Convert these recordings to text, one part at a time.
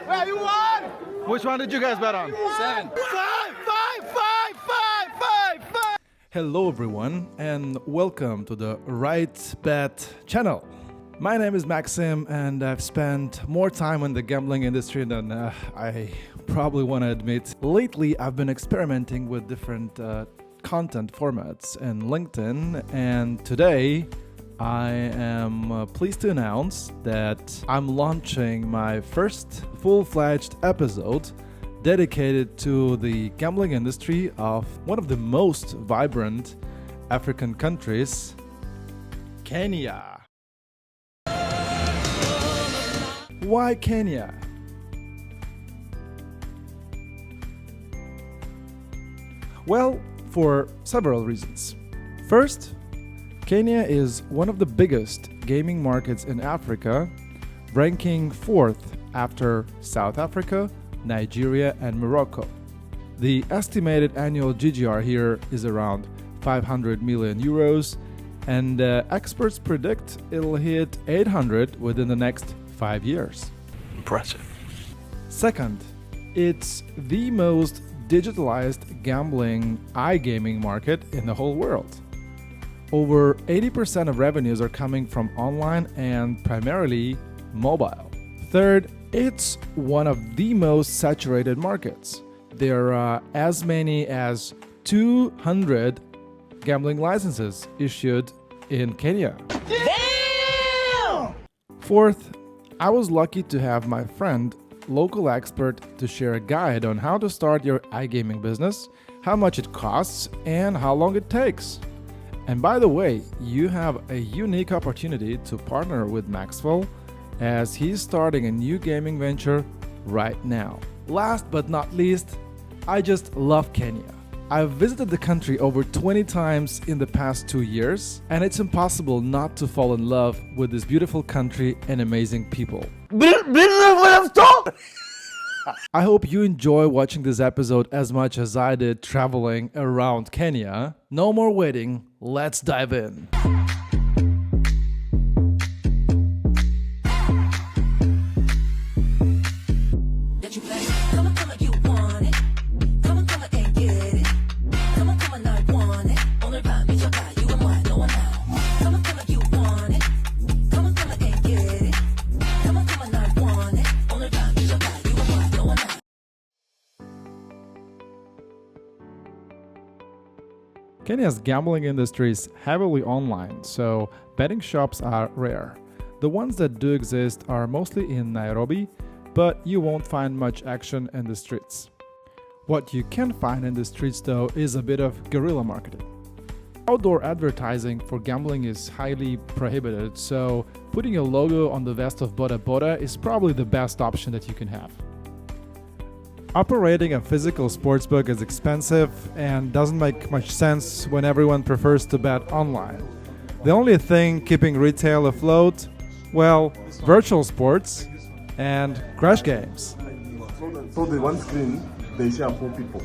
Where you won? Which one did you guys bet on? 7. 5. Hello everyone and welcome to the Rite.BET channel. My name is Maxim and I've spent more time in the gambling industry than I probably want to admit. Lately I've been experimenting with different content formats in LinkedIn, and today I am pleased to announce that I'm launching my first full-fledged episode dedicated to the gambling industry of one of the most vibrant African countries, Kenya. Why Kenya? Well, for several reasons. First, Kenya is one of the biggest gaming markets in Africa, ranking 4th after South Africa, Nigeria and Morocco. The estimated annual GGR here is around 500 million euros, and experts predict it'll hit 800 within the next 5 years. Impressive. Second, it's the most digitalized gambling iGaming market in the whole world. Over 80% of revenues are coming from online and primarily mobile. Third, it's one of the most saturated markets. There are as many as 200 gambling licenses issued in Kenya. Damn! Fourth, I was lucky to have my friend, local expert, to share a guide on how to start your iGaming business, how much it costs, and how long it takes. And by the way, you have a unique opportunity to partner with Maxwel as he's starting a new gaming venture right now. Last but not least, I just love Kenya. I've visited the country over 20 times in the past 2 years, and it's impossible not to fall in love with this beautiful country and amazing people. I hope you enjoy watching this episode as much as I did traveling around Kenya. No more waiting, let's dive in. Kenya's gambling industry is heavily online, so betting shops are rare. The ones that do exist are mostly in Nairobi, but you won't find much action in the streets. What you can find in the streets though is a bit of guerrilla marketing. Outdoor advertising for gambling is highly prohibited, so putting a logo on the vest of Boda Boda is probably the best option that you can have. Operating a physical sportsbook is expensive and doesn't make much sense when everyone prefers to bet online. The only thing keeping retail afloat, well, virtual sports and crash games. So the one screen, they share 4 people.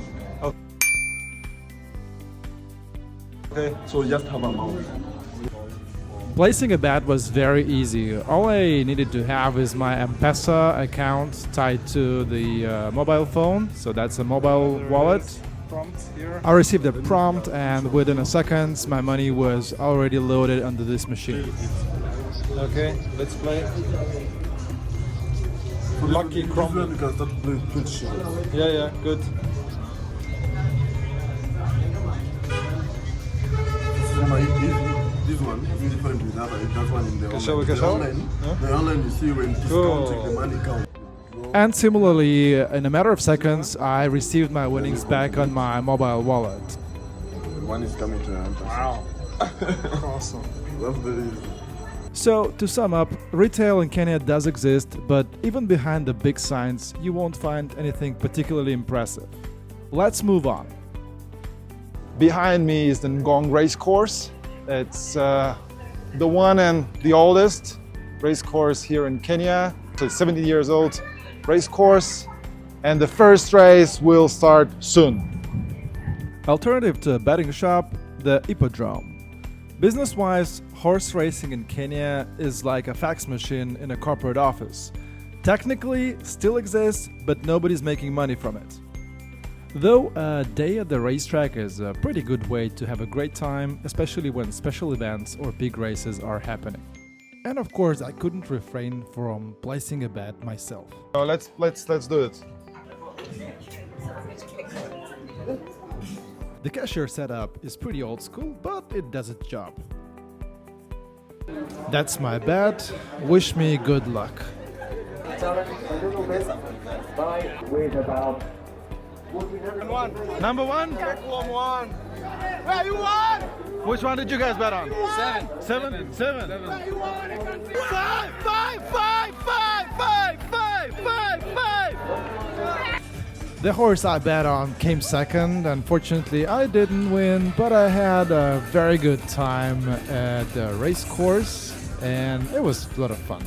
Okay, so just have a mouse. Placing a bet was very easy. All I needed to have is my M-Pesa account tied to the mobile phone, so that's a mobile wallet. I received a prompt and within a second my money was already loaded onto this machine. Okay, let's play. Lucky Chrome. You can start playing Twitch. Yeah, good. This one is different with other. That one in the online. The online you see when discounting the money count. And similarly, in a matter of seconds, I received my winnings back on my mobile wallet. One is coming to hand. Wow. Awesome. That's very easy. So, to sum up, retail in Kenya does exist, but even behind the big signs, you won't find anything particularly impressive. Let's move on. Behind me is the Ngong Racecourse. It's the one and the oldest racecourse here in Kenya. So it's 70 years old racecourse, and the first race will start soon. Alternative to a betting shop, the hippodrome. Business-wise, horse racing in Kenya is like a fax machine in a corporate office. Technically, still exists, but nobody's making money from it. Though a day at the racetrack is a pretty good way to have a great time, especially when special events or big races are happening. And of course, I couldn't refrain from placing a bet myself. So let's do it. The cashier setup is pretty old school, but it does its job. That's my bet. Wish me good luck. Number one? Where you want? Which one did you guys bet on? Seven. Five. The horse I bet on came second. Unfortunately, I didn't win, but I had a very good time at the Racecourse, and it was a lot of fun.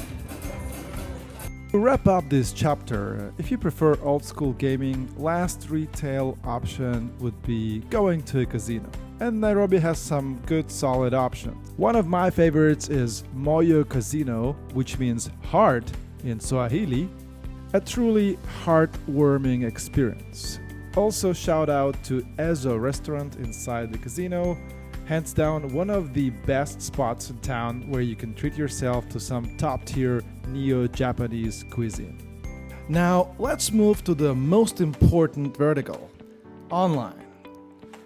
To wrap up this chapter, if you prefer old school gaming, last retail option would be going to a casino. And Nairobi has some good solid options. One of my favorites is MOYO Casino, which means heart in Swahili. A truly heartwarming experience. Also shout out to Ezo restaurant inside the casino. Hands down one of the best spots in town where you can treat yourself to some top-tier neo-Japanese cuisine. Now let's move to the most important vertical, online.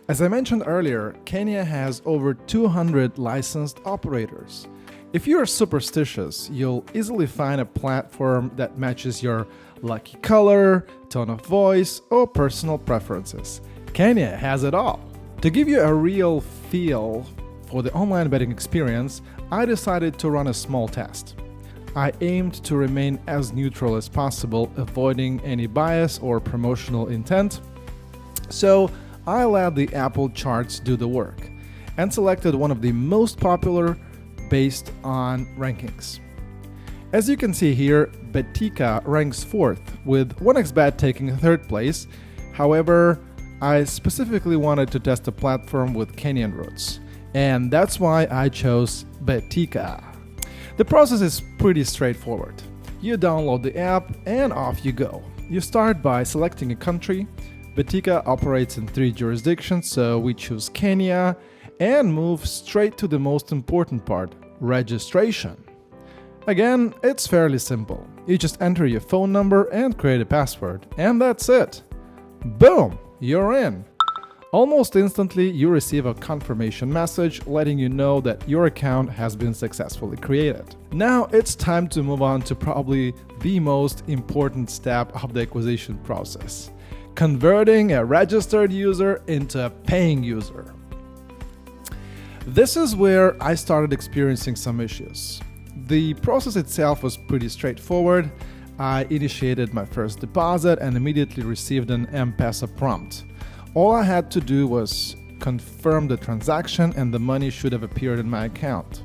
As I mentioned earlier, Kenya has over 200 licensed operators. If you're superstitious, you'll easily find a platform that matches your lucky color, tone of voice, or personal preferences. Kenya has it all. To give you a real feel for the online betting experience, I decided to run a small test. I aimed to remain as neutral as possible, avoiding any bias or promotional intent. So I let the Apple charts do the work and selected one of the most popular based on rankings. As you can see here, Betika ranks 4th, with 1xBet taking 3rd place. However, I specifically wanted to test a platform with Kenyan roots, and that's why I chose Betika. The process is pretty straightforward. You download the app and off you go. You start by selecting a country. Betika operates in 3 jurisdictions, so we choose Kenya and move straight to the most important part, registration. Again, it's fairly simple. You just enter your phone number and create a password, and that's it. Boom, you're in. Almost instantly, you receive a confirmation message letting you know that your account has been successfully created. Now it's time to move on to probably the most important step of the acquisition process: converting a registered user into a paying user. This is where I started experiencing some issues. The process itself was pretty straightforward. I initiated my first deposit and immediately received an M-Pesa prompt. All I had to do was confirm the transaction and the money should have appeared in my account.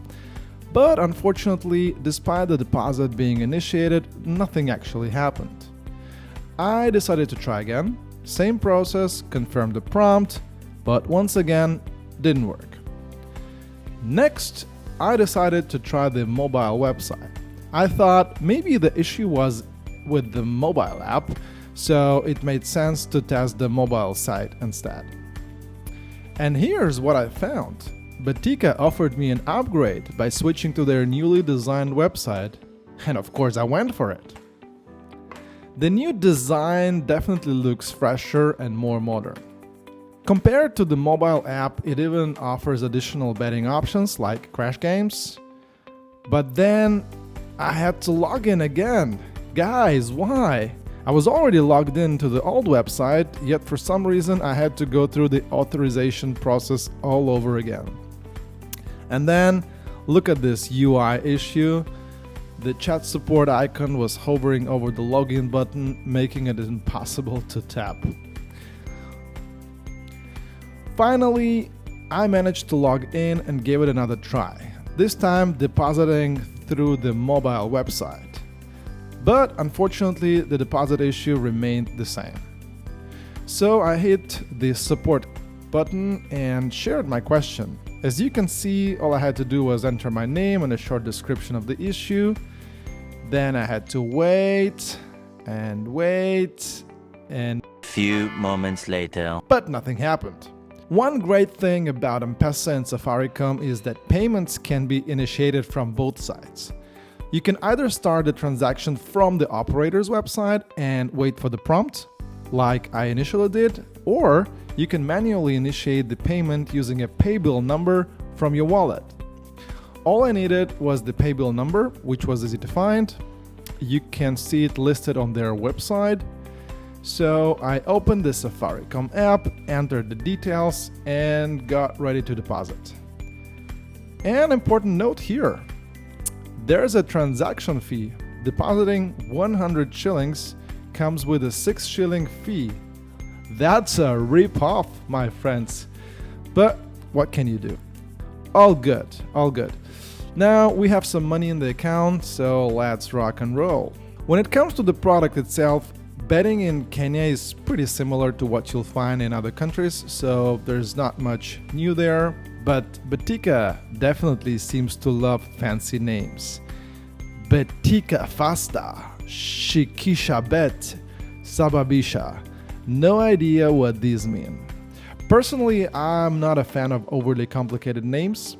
But unfortunately, despite the deposit being initiated, nothing actually happened. I decided to try again. Same process, confirmed the prompt, but once again, didn't work. Next, I decided to try the mobile website. I thought maybe the issue was with the mobile app, so it made sense to test the mobile site instead. And here's what I found. Betika offered me an upgrade by switching to their newly designed website, and of course I went for it. The new design definitely looks fresher and more modern. Compared to the mobile app, it even offers additional betting options like crash games. But then I had to log in again. Guys, why? I was already logged into the old website, yet for some reason I had to go through the authorization process all over again. And then look at this UI issue. The chat support icon was hovering over the login button, making it impossible to tap. Finally, I managed to log in and gave it another try, this time depositing through the mobile website. But unfortunately, the deposit issue remained the same. So I hit the support button and shared my question. As you can see, all I had to do was enter my name and a short description of the issue. Then I had to wait and wait and Few moments later. but nothing happened. One great thing about M-Pesa and Safaricom is that payments can be initiated from both sides. You can either start the transaction from the operator's website and wait for the prompt, like I initially did, or you can manually initiate the payment using a paybill number from your wallet. All I needed was the paybill number, which was easy to find. You can see it listed on their website. So I opened the Safaricom app, entered the details, and got ready to deposit. An important note here. There's a transaction fee. Depositing 100 shillings comes with a 6 shilling fee. That's a rip-off, my friends. But what can you do? All good, all good. Now we have some money in the account, so let's rock and roll. When it comes to the product itself, betting in Kenya is pretty similar to what you'll find in other countries, so there's not much new there. But Betika definitely seems to love fancy names. Betika Fasta, Shikisha Bet, Sababisha. No idea what these mean. Personally, I'm not a fan of overly complicated names.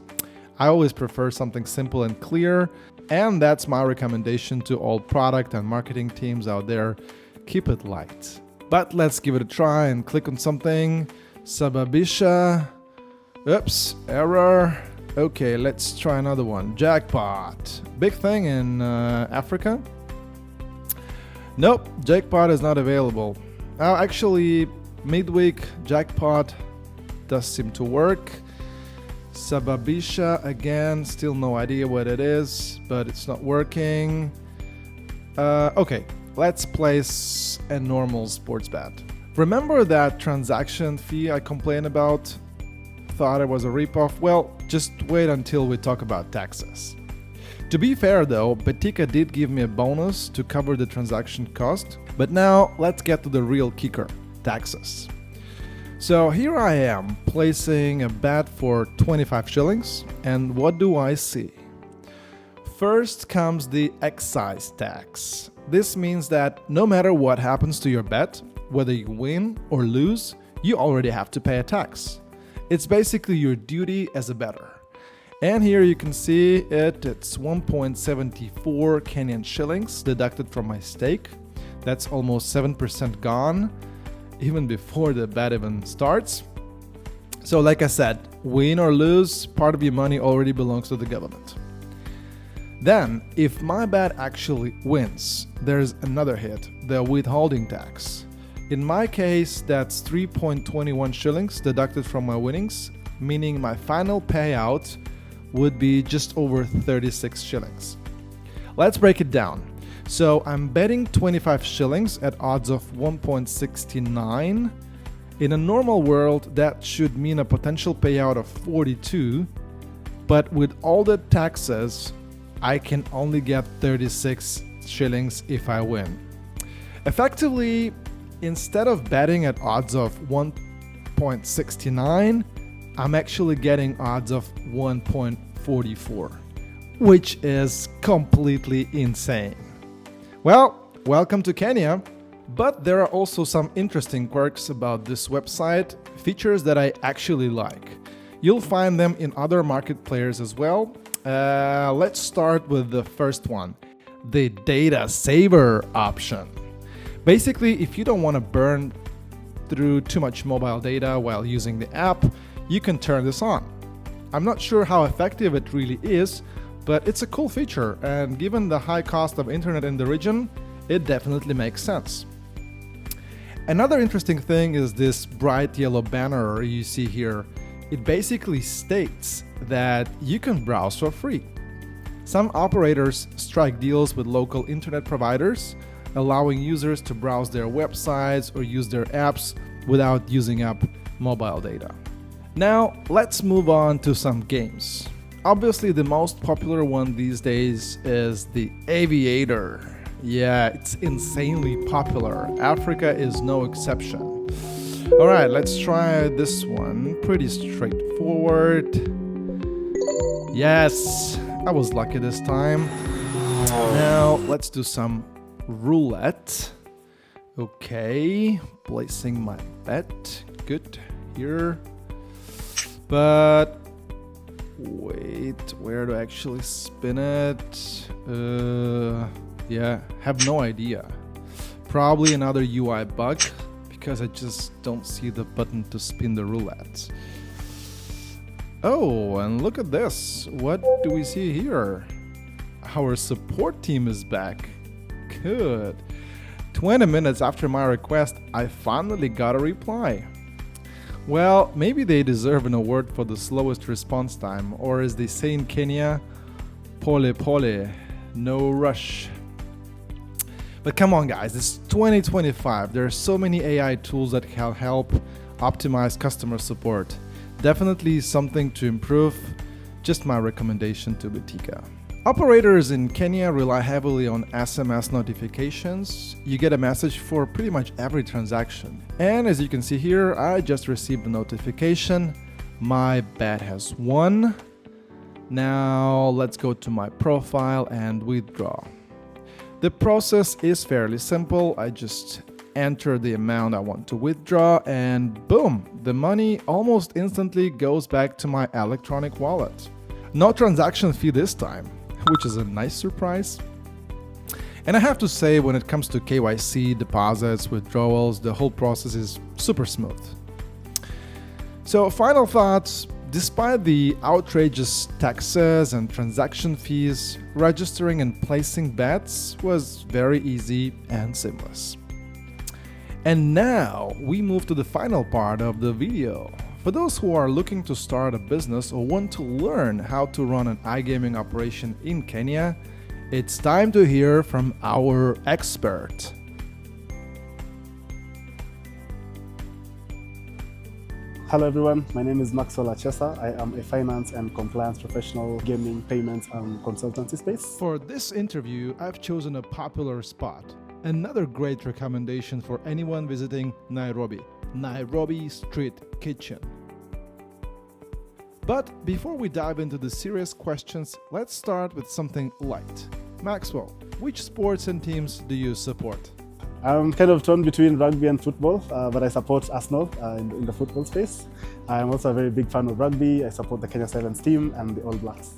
I always prefer something simple and clear, and that's my recommendation to all product and marketing teams out there. Keep it light. But let's give it a try and click on something. Sababisha. Oops, error. Okay, let's try another one. Jackpot. Big thing in Africa? Nope, jackpot is not available. Actually, midweek jackpot does seem to work. Sababisha, again, still no idea what it is, but it's not working. Okay, let's place a normal sports bet. Remember that transaction fee I complained about? Thought it was a ripoff? Well, just wait until we talk about taxes. To be fair though, Betika did give me a bonus to cover the transaction cost, but now let's get to the real kicker, taxes. So here I am placing a bet for 25 shillings, and what do I see? First comes the excise tax. This means that no matter what happens to your bet, whether you win or lose, you already have to pay a tax. It's basically your duty as a bettor. And here you can see it's 1.74 Kenyan shillings deducted from my stake. That's almost 7% gone, even before the bet even starts. So like I said, win or lose, part of your money already belongs to the government. Then, if my bet actually wins, there's another hit, the withholding tax. In my case, that's 3.21 shillings deducted from my winnings, meaning my final payout would be just over 36 shillings. Let's break it down. So I'm betting 25 shillings at odds of 1.69. In a normal world, that should mean a potential payout of 42, but with all the taxes, I can only get 36 shillings if I win. Effectively, instead of betting at odds of 1.69, I'm actually getting odds of 1.44, which is completely insane. Well, welcome to Kenya, but there are also some interesting quirks about this website, features that I actually like. You'll find them in other market players as well. Let's start with the first one, the data saver option. Basically, if you don't want to burn through too much mobile data while using the app, you can turn this on. I'm not sure how effective it really is, but it's a cool feature, and given the high cost of internet in the region, it definitely makes sense. Another interesting thing is this bright yellow banner you see here. It basically states that you can browse for free. Some operators strike deals with local internet providers, allowing users to browse their websites or use their apps without using up mobile data. Now, let's move on to some games. Obviously, the most popular one these days is the Aviator. Yeah, it's insanely popular. Africa is no exception. Alright, let's try this one. Pretty straightforward. Yes, I was lucky this time. Now let's do some roulette. Okay, placing my bet. Good here. But wait, where to actually spin it? Yeah, have no idea. Probably another UI bug because I just don't see the button to spin the roulette. Oh, and look at this. What do we see here? Our support team is back. Good. 20 minutes after my request, I finally got a reply. Well, maybe they deserve an award for the slowest response time, or as they say in Kenya, pole pole, no rush. But come on guys, it's 2025. There are so many AI tools that can help optimize customer support. Definitely something to improve. Just my recommendation to Betika. Operators in Kenya rely heavily on SMS notifications. You get a message for pretty much every transaction. And as you can see here, I just received a notification. My bet has won. Now let's go to my profile and withdraw. The process is fairly simple. I just enter the amount I want to withdraw and boom, the money almost instantly goes back to my electronic wallet. No transaction fee this time, which is a nice surprise. And I have to say, when it comes to KYC, deposits, withdrawals, the whole process is super smooth. So final thoughts, despite the outrageous taxes and transaction fees, registering and placing bets was very easy and seamless. And now we move to the final part of the video. For those who are looking to start a business or want to learn how to run an iGaming operation in Kenya, it's time to hear from our expert. Hello everyone, my name is Maxwel Achesa. I am a finance and compliance professional, gaming, payments and consultancy space. For this interview, I've chosen a popular spot. Another great recommendation for anyone visiting Nairobi Street Kitchen. But before we dive into the serious questions, let's start with something light. Maxwell, which sports and teams do you support? I'm kind of torn between rugby and football, but I support Arsenal in the football space. I'm also a very big fan of rugby. I support the Kenya Sevens team and the All Blacks.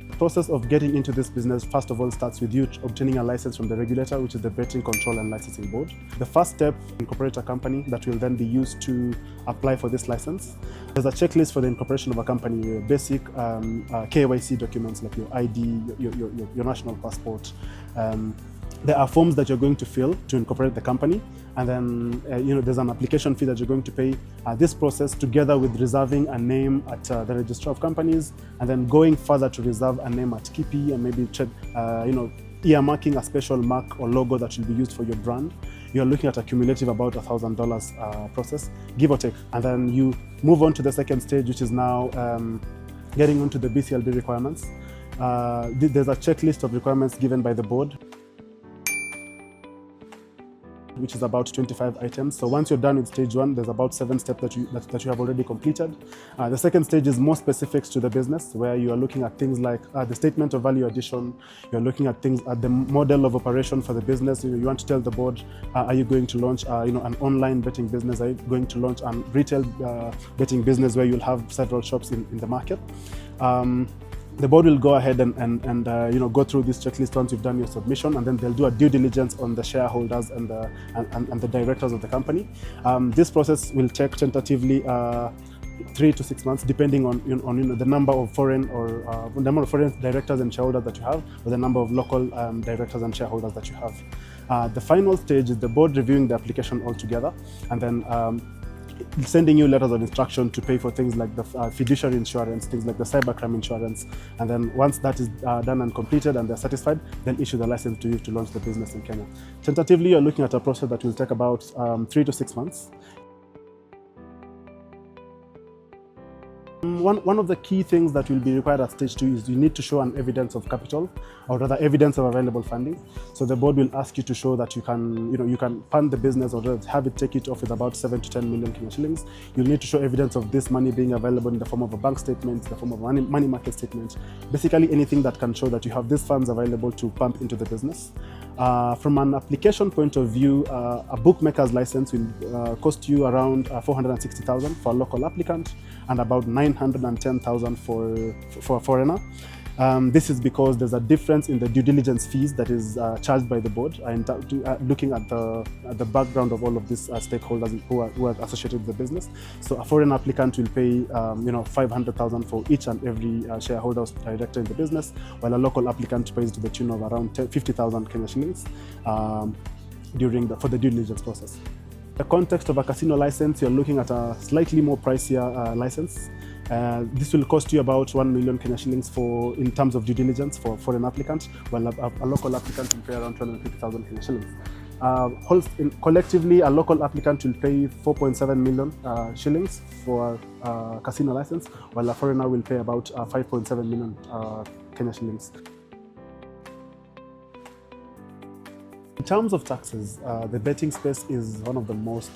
The process of getting into this business, first of all, starts with you obtaining a license from the regulator, which is the Betting Control and Licensing Board. The first step, incorporate a company that will then be used to apply for this license. There's a checklist for the incorporation of a company, your basic KYC documents like your ID, your national passport. There are forms that you're going to fill to incorporate the company, and then there's an application fee that you're going to pay. This process, together with reserving a name at the Register of Companies, and then going further to reserve a name at Kipi, and maybe earmarking a special mark or logo that will be used for your brand. You're looking at a cumulative about $1,000 process, give or take. And then you move on to the second stage, which is now getting onto the BCLB requirements. There's a checklist of requirements given by the board, which is about 25 items. So once you're done with stage one, there's about 7 steps that you have already completed. The second stage is more specifics to the business, where you are looking at things like the statement of value addition. You're looking at things at the model of operation for the business. You want to tell the board, are you going to launch an online betting business? Are you going to launch a retail betting business where you'll have several shops in the market? The board will go ahead and go through this checklist once you've done your submission, and then they'll do a due diligence on the shareholders and the directors of the company. This process will take tentatively 3 to 6 months, depending on the number of foreign directors and shareholders that you have, or the number of local directors and shareholders that you have. The final stage is the board reviewing the application altogether, and then sending you letters of instruction to pay for things like the fiduciary insurance, things like the cybercrime insurance. And then once that is done and completed and they're satisfied, they'll issue the license to you to launch the business in Kenya. Tentatively, you're looking at a process that will take about 3 to 6 months. One of the key things that will be required at stage 2 is you need to show an evidence of capital, or rather evidence of available funding. So the board will ask you to show that you can fund the business, or have it take it off with about 7 to 10 million Kenyan shillings. You'll need to show evidence of this money being available in the form of a bank statement, the form of a money market statement, basically anything that can show that you have these funds available to pump into the business. From an application point of view, a bookmaker's license will cost you around 460,000 for a local applicant and about 910,000 for a foreigner. This is because there's a difference in the due diligence fees that is charged by the board, looking at the background of all of these stakeholders who are associated with the business. So a foreign applicant will pay 500,000 for each and every shareholder or director in the business, while a local applicant pays to the tune of around 50,000 Kenyan shillings for the due diligence process. In the context of a casino license, you're looking at a slightly more pricier license. This will cost you about 1 million Kenyan shillings in terms of due diligence for an applicant, while a local applicant will pay around 250,000 Kenyan shillings. Collectively, a local applicant will pay 4.7 million shillings for a casino license, while a foreigner will pay about 5.7 million Kenyan shillings. In terms of taxes, the betting space is one of the most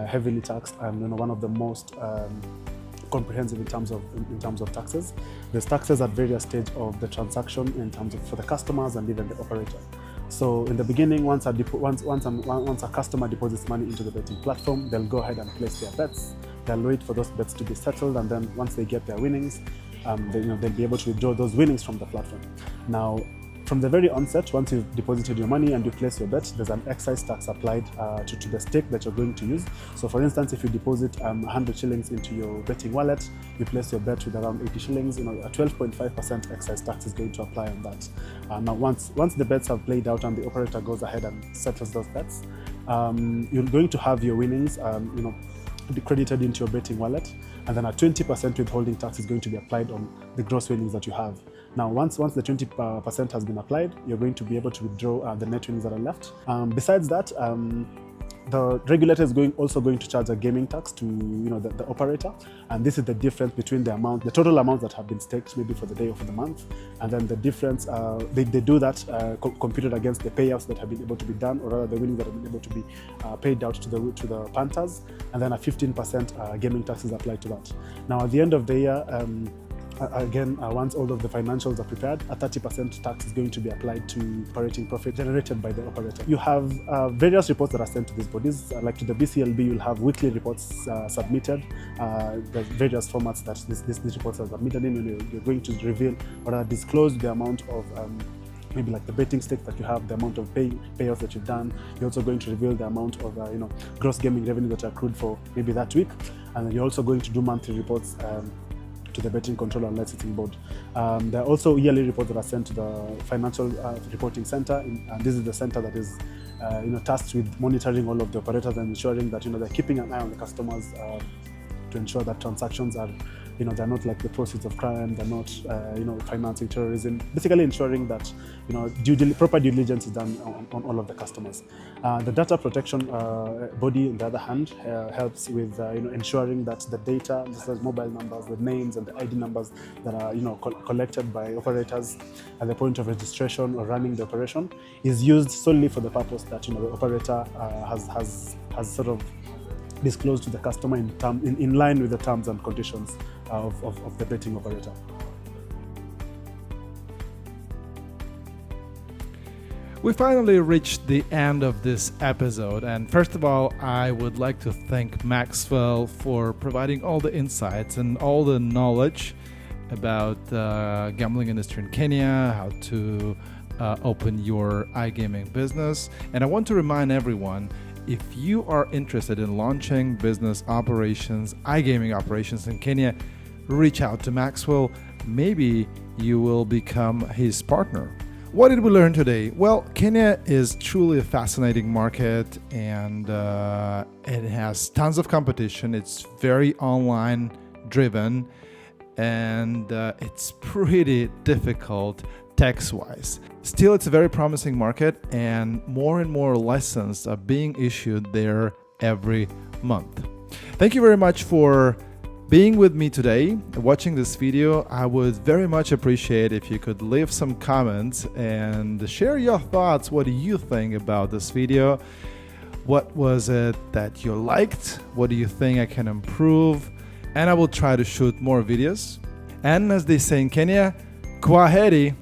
heavily taxed and one of the most comprehensive in terms of taxes. There's taxes at various stages of the transaction in terms of for the customers and even the operator. So in the beginning, once a customer deposits money into the betting platform, they'll go ahead and place their bets. They'll wait for those bets to be settled, and then once they get their winnings, they'll be able to withdraw those winnings from the platform. Now, from the very onset, once you've deposited your money and you place your bet, there's an excise tax applied to the stake that you're going to use. So for instance, if you deposit 100 shillings into your betting wallet, you place your bet with around 80 shillings, a 12.5% excise tax is going to apply on that. Now, once the bets have played out and the operator goes ahead and settles those bets, you're going to have your winnings be credited into your betting wallet, and then a 20% withholding tax is going to be applied on the gross winnings that you have. Now, once the 20% has been applied, you're going to be able to withdraw the net winnings that are left. Besides that, the regulator is also going to charge a gaming tax to the operator, and this is the difference between the total amount that have been staked maybe for the day or for the month, and then the difference they do that computed against the payouts that have been able to be done, or rather the winnings that have been able to be paid out to the punters, and then a 15% gaming tax is applied to that. Now, at the end of the year, again, once all of the financials are prepared, a 30% tax is going to be applied to operating profit generated by the operator. You have various reports that are sent to these bodies. Like to the BCLB, you'll have weekly reports submitted. There's various formats that these reports are submitted in. You're going to reveal or disclose the amount of maybe like the betting stake that you have, the amount of payouts that you've done. You're also going to reveal the amount of gross gaming revenue that you accrued for maybe that week, and then you're also going to do monthly reports to the Betting Control and Licensing Board. There are also yearly reports that are sent to the Financial Reporting Center, and this is the center that is tasked with monitoring all of the operators and ensuring that they're keeping an eye on the customers to ensure that transactions are they're not like the proceeds of crime, they're not financing terrorism, basically ensuring that proper due diligence is done on all of the customers. The data protection body, on the other hand, helps with ensuring that the data, such as mobile numbers, the names and the ID numbers that are collected by operators at the point of registration or running the operation, is used solely for the purpose that the operator has sort of disclosed to the customer in line with the terms and conditions of the betting operator. We finally reached the end of this episode, and first of all, I would like to thank Maxwel for providing all the insights and all the knowledge about the gambling industry in Kenya, how to open your iGaming business. And I want to remind everyone, if you are interested in launching business operations, iGaming operations in Kenya, reach out to Maxwel. Maybe you will become his partner. What did we learn today? Well, Kenya is truly a fascinating market, and it has tons of competition. It's very online driven, and it's pretty difficult tax-wise. Still, it's a very promising market, and more licenses are being issued there every month. Thank you very much for being with me today, watching this video. I would very much appreciate if you could leave some comments and share your thoughts. What do you think about this video? What was it that you liked? What do you think I can improve? And I will try to shoot more videos. And as they say in Kenya, kwaheri.